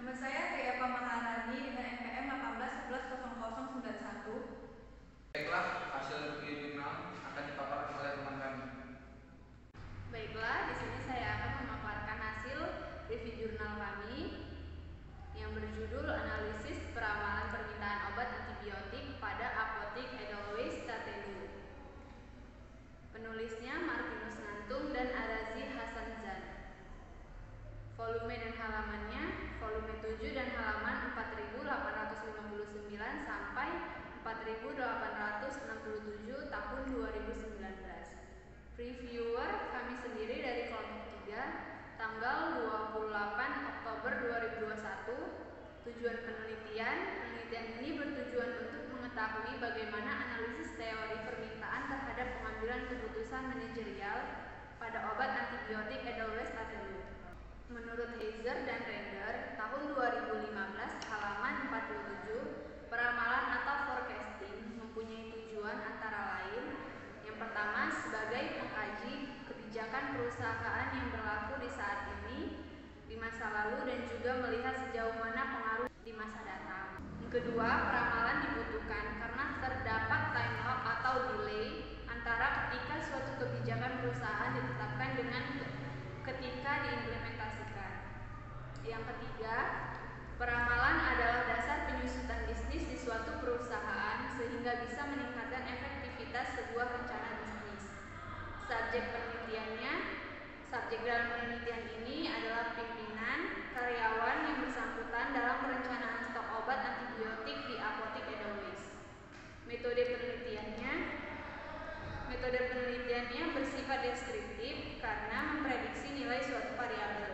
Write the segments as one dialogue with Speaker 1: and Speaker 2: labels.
Speaker 1: Nama saya Triapa Maharani dengan NPM 18110091.
Speaker 2: Baiklah, hasil review jurnal akan dipaparkan oleh teman kami.
Speaker 3: Baiklah, di sini saya akan memaparkan hasil review jurnal kami yang berjudul Analisis Peramalan Permintaan Obat Antibiotik pada Apotik Edelweiss Tatelu. Penulisnya Martinus Ngantung dan Arazi Hasanzan. Volume dan halamannya volume 7 dan halaman 4859 sampai 4867 tahun 2019. Reviewer kami sendiri dari kelompok 3, tanggal 28 Oktober 2021. Tujuan penelitian ini bertujuan untuk mengetahui bagaimana analisis teori permintaan terhadap pengambilan keputusan manajerial pada obat antibiotik Edelweiss Tatelu. Menurut Heiser dan Render, tahun 2015 halaman 47, peramalan atau forecasting mempunyai tujuan antara lain: yang pertama, sebagai mengkaji kebijakan perusahaan yang berlaku di saat ini, di masa lalu, dan juga melihat sejauh mana pengaruh di masa datang. Yang kedua, peramalan dibutuhkan karena terdapat time lag atau delay antara ketika suatu kebijakan perusahaan ditetapkan dengan ketika diimplementasikan. Yang ketiga, peramalan adalah dasar penyusutan bisnis di suatu perusahaan sehingga bisa meningkatkan efektivitas sebuah rencana bisnis. Subjek dalam penelitian ini adalah pimpinan, karyawan yang bersangkutan dalam perencanaan stok obat antibiotik di Apotik Edelweiss. Metode penelitiannya bersifat deskriptif karena memprediksi nilai suatu variabel.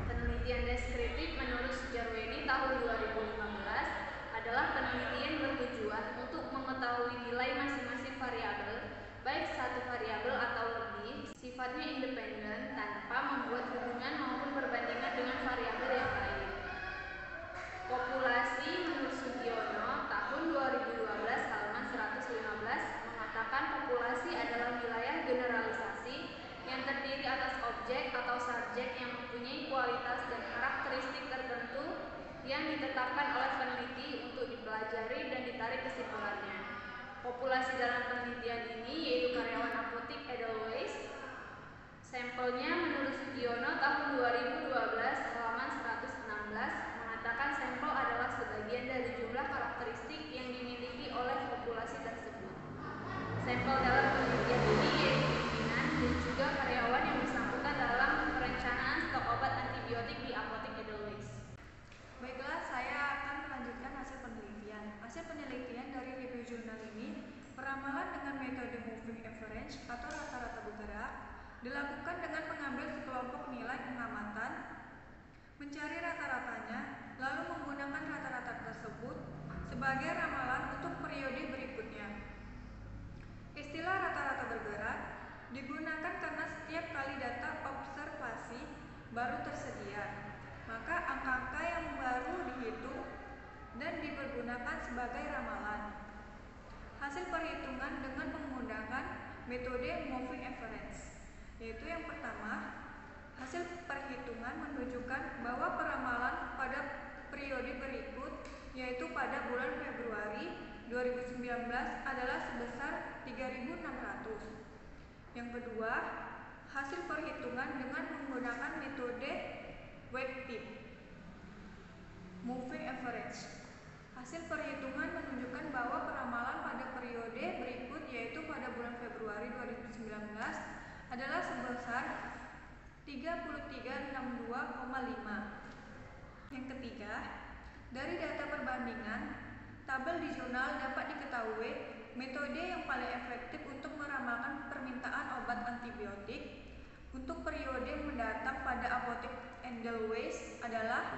Speaker 3: Penelitian deskriptif menurut Sujarweni tahun 2015 adalah penelitian bertujuan untuk mengetahui nilai masing-masing variabel, baik satu variabel atau lebih, sifatnya independen tanpa membuat hubungan maupun perbandingan dengan variabel yang lain. Populasi menurut Sugiono tahun 2012 halaman 115 mengatakan populasi adalah wilayah generalisasi yang terdiri atas objek atau subjek yang mempunyai kualitas dan karakteristik tertentu yang ditetapkan oleh peneliti untuk dipelajari dan ditarik kesimpulannya. Populasi dalam penelitian ini yaitu karyawan Apotik Edelweiss. Sampelnya menurut Sugiono tahun 2012 halaman 116 mengatakan sampel adalah sebagian dari jumlah karakteristik yang dimiliki oleh populasi tersebut. Sampel dalam penelitian ini yaitu pimpinan dan juga karyawan yang bersangkutan dalam perencanaan stok obat antibiotik di Apotik Edelweiss.
Speaker 1: Baiklah, saya akan melanjutkan hasil penelitian. Hasil penelitian dari review jurnal ini, peramalan dengan metode moving average atau rata-rata bergerak dilakukan dengan mengambil sekelompok nilai pengamatan, mencari rata-ratanya, lalu menggunakan rata-rata tersebut sebagai ramalan untuk periode berikutnya. Istilah rata-rata bergerak digunakan karena setiap kali data observasi baru tersedia, maka angka-angka yang baru dihitung dan dipergunakan sebagai ramalan. Hasil perhitungan dengan menggunakan metode moving average, yaitu yang pertama, hasil perhitungan menunjukkan bahwa peramalan pada periode berikut, yaitu pada bulan Februari 2019 adalah sebesar 3.600. Yang kedua, hasil perhitungan dengan menggunakan metode weighted moving average. Hasil perhitungan menunjukkan bahwa peramalan pada periode berikut, yaitu pada bulan Februari 2019 adalah sebesar 3362,5. Yang ketiga, dari data perbandingan tabel di jurnal dapat diketahui metode yang paling efektif untuk meramalkan permintaan obat antibiotik untuk periode mendatang pada Apotik Edelweiss adalah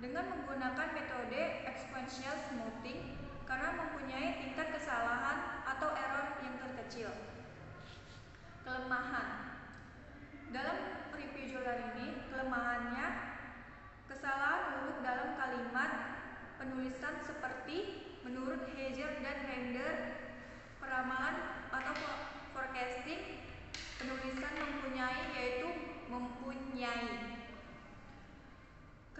Speaker 1: dengan menggunakan metode exponential smoothing karena mempunyai tingkat kesalahan atau error yang terkecil. Kelemahan dalam review jurnal ini, kelemahannya kesalahan huruf dalam kalimat penulisan seperti menurut Heiser dan Render, peramalan atau forecasting penulisan mempunyai.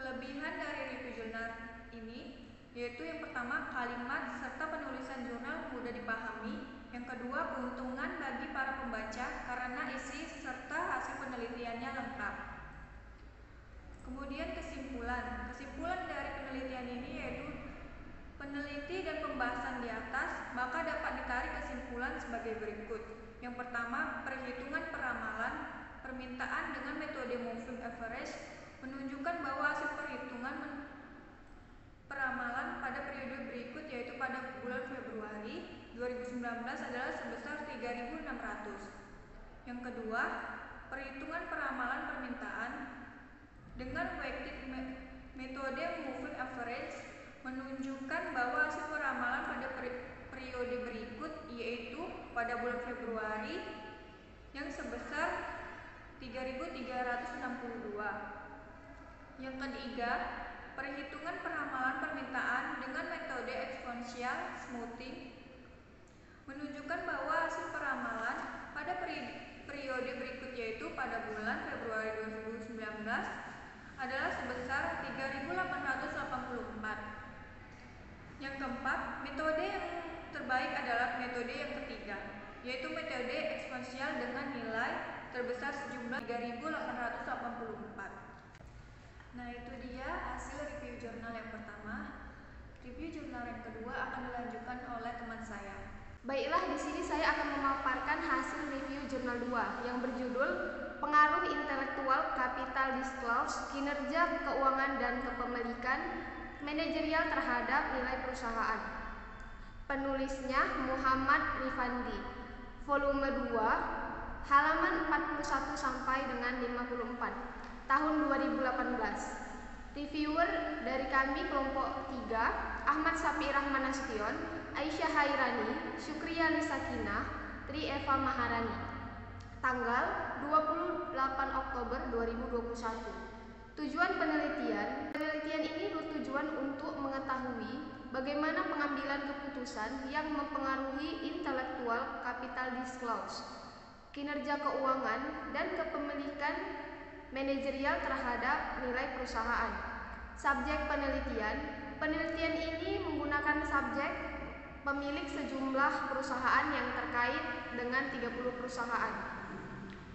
Speaker 1: Kelebihan dari review jurnal ini yaitu yang pertama, kalimat serta penulisan jurnal mudah dipahami. Yang kedua, keuntungan bagi para pembaca karena isi serta hasil penelitiannya lengkap. Kemudian kesimpulan. Kesimpulan dari penelitian ini yaitu peneliti dan pembahasan di atas, maka dapat ditarik kesimpulan sebagai berikut. Yang pertama, perhitungan peramalan permintaan dengan metode moving average menunjukkan bahwa hasil perhitungan peramalan pada periode berikut yaitu pada bulan Februari 2019 adalah sebesar 3.600. Yang kedua, perhitungan peramalan permintaan dengan weighted metode moving average menunjukkan bahwa hasil peramalan pada periode berikut yaitu pada bulan Februari yang sebesar 3.362. Yang ketiga, perhitungan peramalan permintaan dengan metode eksponensial smoothing menunjukkan bahwa hasil peramalan pada periode berikut yaitu pada bulan Februari 2019 adalah sebesar 3.884. Yang keempat, metode yang terbaik adalah metode yang ketiga, yaitu metode eksponensial dengan nilai terbesar sejumlah 3.884. Nah, itu dia hasil review jurnal yang pertama. Review jurnal yang kedua akan dilanjutkan oleh teman saya.
Speaker 4: Baiklah, di sini saya akan memaparkan hasil review jurnal 2 yang berjudul Pengaruh Intelektual Capital Disclosure, Kinerja Keuangan dan Kepemilikan Manajerial terhadap Nilai Perusahaan. Penulisnya Muhammad Rifandi. Volume 2, halaman 41 sampai dengan 54, tahun 2018. Reviewer dari kami kelompok 3, Ahmad Sapi Rahman Nasution, Aisyah Hairani, Syukriya Lisakinah, Tri Eva Maharani. Tanggal 28 Oktober 2021. Tujuan penelitian ini bertujuan untuk mengetahui bagaimana pengambilan keputusan yang mempengaruhi intellectual capital disclosure, kinerja keuangan dan kepemilikan manajerial terhadap nilai perusahaan. Subjek penelitian ini menggunakan subjek pemilik sejumlah perusahaan yang terkait dengan 30 perusahaan.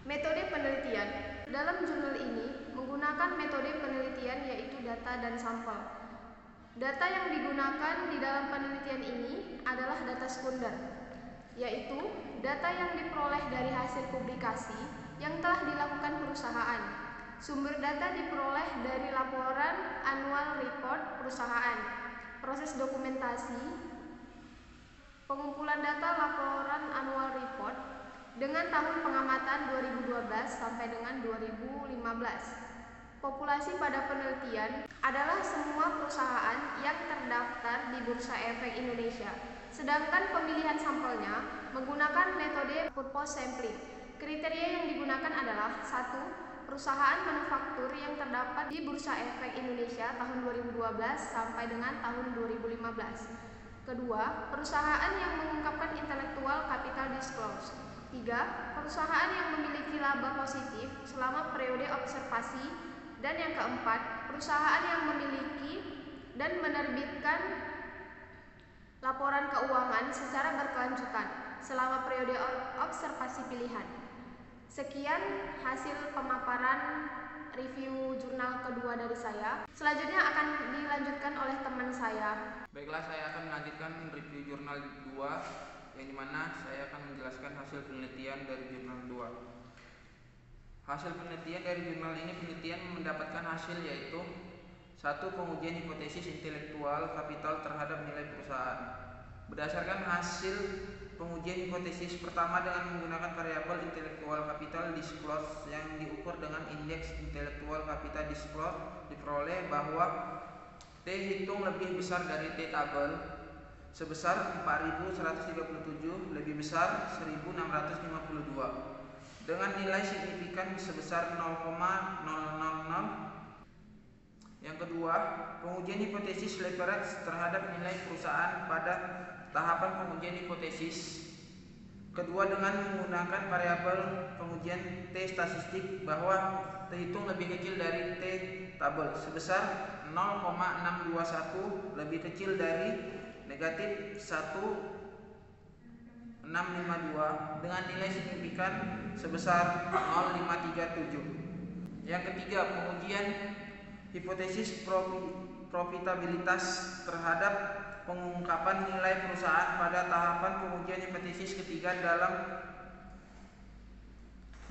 Speaker 4: Metode penelitian. Dalam jurnal ini menggunakan metode penelitian yaitu data dan sampel. Data yang digunakan di dalam penelitian ini adalah data sekunder, yaitu data yang diperoleh dari hasil publikasi yang telah dilakukan perusahaan. Sumber data diperoleh dari laporan annual report perusahaan, proses dokumentasi, pengumpulan data laporan annual report dengan tahun pengamatan 2012 sampai dengan 2015. Populasi pada penelitian adalah semua perusahaan yang terdaftar di Bursa Efek Indonesia. Sedangkan pemilihan sampelnya menggunakan metode purpose sampling. Kriteria yang digunakan adalah 1. Perusahaan manufaktur yang terdapat di Bursa Efek Indonesia tahun 2012 sampai dengan tahun 2015. Kedua, perusahaan yang mengungkapkan intellectual capital disclosure. 3. Perusahaan yang memiliki laba positif selama periode observasi. Dan yang keempat, perusahaan yang memiliki dan menerbitkan laporan keuangan secara berkelanjutan selama periode observasi pilihan. Sekian hasil pemaparan review jurnal kedua dari saya. Selanjutnya akan dilanjutkan oleh teman saya.
Speaker 2: Baiklah, saya akan melanjutkan review jurnal 2 yang dimana saya akan menjelaskan hasil penelitian dari jurnal 2. Hasil penelitian dari jurnal ini, penelitian mendapatkan hasil yaitu 1. Pengujian hipotesis intelektual kapital terhadap nilai perusahaan. Berdasarkan hasil pengujian hipotesis pertama dengan menggunakan variabel intellectual capital disclosure yang diukur dengan indeks intellectual capital disclosure, diperoleh bahwa T hitung lebih besar dari T tabel sebesar 4.137 lebih besar 1.652 dengan nilai signifikan sebesar 0,000. Yang kedua, pengujian hipotesis leverage terhadap nilai perusahaan pada tahapan pengujian hipotesis Kedua, dengan menggunakan variabel pengujian T statistik bahwa terhitung lebih kecil dari T tabel sebesar 0,621 lebih kecil dari negatif 1,652 dengan nilai signifikan sebesar 0,537. Yang ketiga, pengujian hipotesis profitabilitas terhadap pengungkapan nilai perusahaan pada tahapan pengujian hipotesis ketiga dalam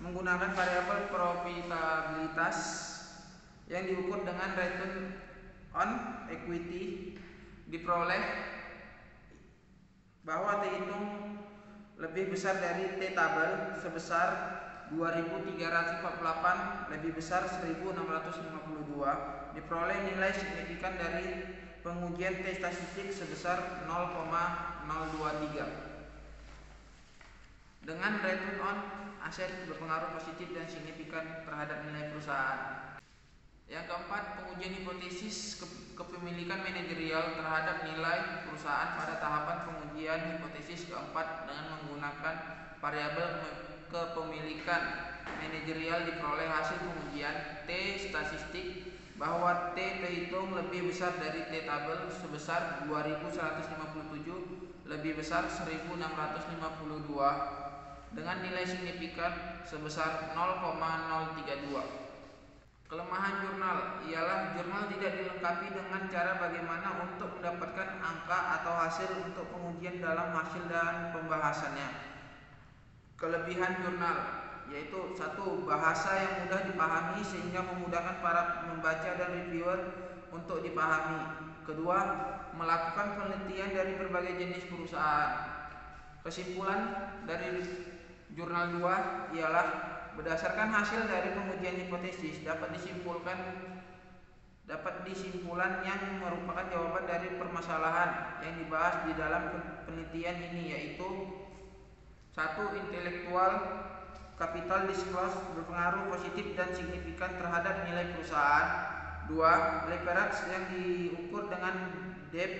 Speaker 2: menggunakan variabel profitabilitas yang diukur dengan return on equity. Diperoleh bahwa terhitung lebih besar dari T tabel sebesar 2348 lebih besar 1652. Diperoleh nilai signifikan dari pengujian T statistik sebesar 0,023 dengan return on aset berpengaruh positif dan signifikan terhadap nilai perusahaan. Yang keempat, pengujian hipotesis kepemilikan manajerial terhadap nilai perusahaan pada tahapan pengujian hipotesis keempat dengan menggunakan variabel kepemilikan manajerial. Diperoleh hasil pengujian T statistik bahwa T terhitung lebih besar dari T tabel sebesar 2157 lebih besar 1652 dengan nilai signifikan sebesar 0,032. Kelemahan jurnal ialah jurnal tidak dilengkapi dengan cara bagaimana untuk mendapatkan angka atau hasil untuk pengujian dalam hasil dan pembahasannya. Kelebihan jurnal yaitu: 1. Bahasa yang mudah dipahami sehingga memudahkan para membaca dan reviewer untuk dipahami. Kedua, melakukan penelitian dari berbagai jenis perusahaan. Kesimpulan dari jurnal 2 ialah berdasarkan hasil dari pengujian hipotesis dapat disimpulan yang merupakan jawaban dari permasalahan yang dibahas di dalam penelitian ini, yaitu 1. Intellectual capital disclosure berpengaruh positif dan signifikan terhadap nilai perusahaan. 2. Leverage yang diukur dengan debt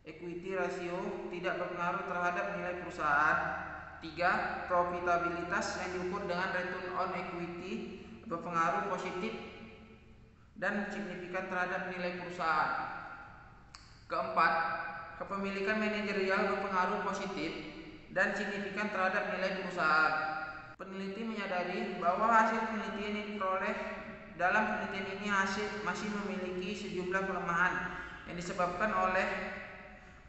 Speaker 2: equity ratio tidak berpengaruh terhadap nilai perusahaan. 3. Profitabilitas yang diukur dengan return on equity berpengaruh positif dan signifikan terhadap nilai perusahaan. Keempat, kepemilikan manajerial berpengaruh positif dan signifikan terhadap nilai perusahaan. Peneliti menyadari bahwa hasil penelitian yang diperoleh dalam penelitian ini masih memiliki sejumlah kelemahan yang disebabkan oleh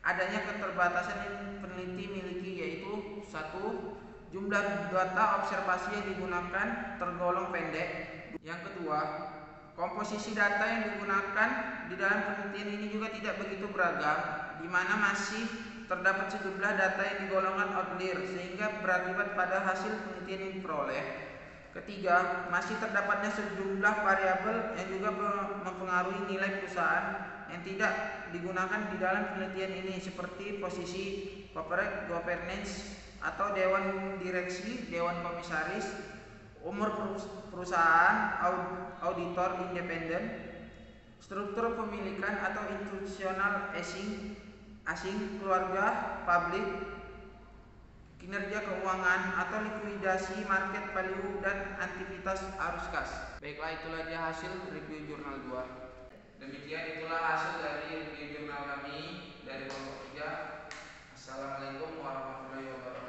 Speaker 2: adanya keterbatasan yang peneliti miliki, yaitu 1. Jumlah data observasi yang digunakan tergolong pendek. Yang kedua, komposisi data yang digunakan di dalam penelitian ini juga tidak begitu beragam, di mana masih terdapat sejumlah data yang digolongkan outlier sehingga berakibat pada hasil penelitian yang diperoleh. Ketiga, masih terdapatnya sejumlah variabel yang juga mempengaruhi nilai perusahaan yang tidak digunakan di dalam penelitian ini, seperti posisi corporate governance atau dewan direksi, dewan komisaris, umur perusahaan, auditor independen, struktur pemilikan atau institusional asing, keluarga, publik, kinerja keuangan atau likuidasi, market value, dan aktivitas arus kas. Baiklah, itulah dia hasil review jurnal 2. Demikian itulah hasil dari review jurnal kami dari kelompok 3. Assalamualaikum warahmatullahi wabarakatuh.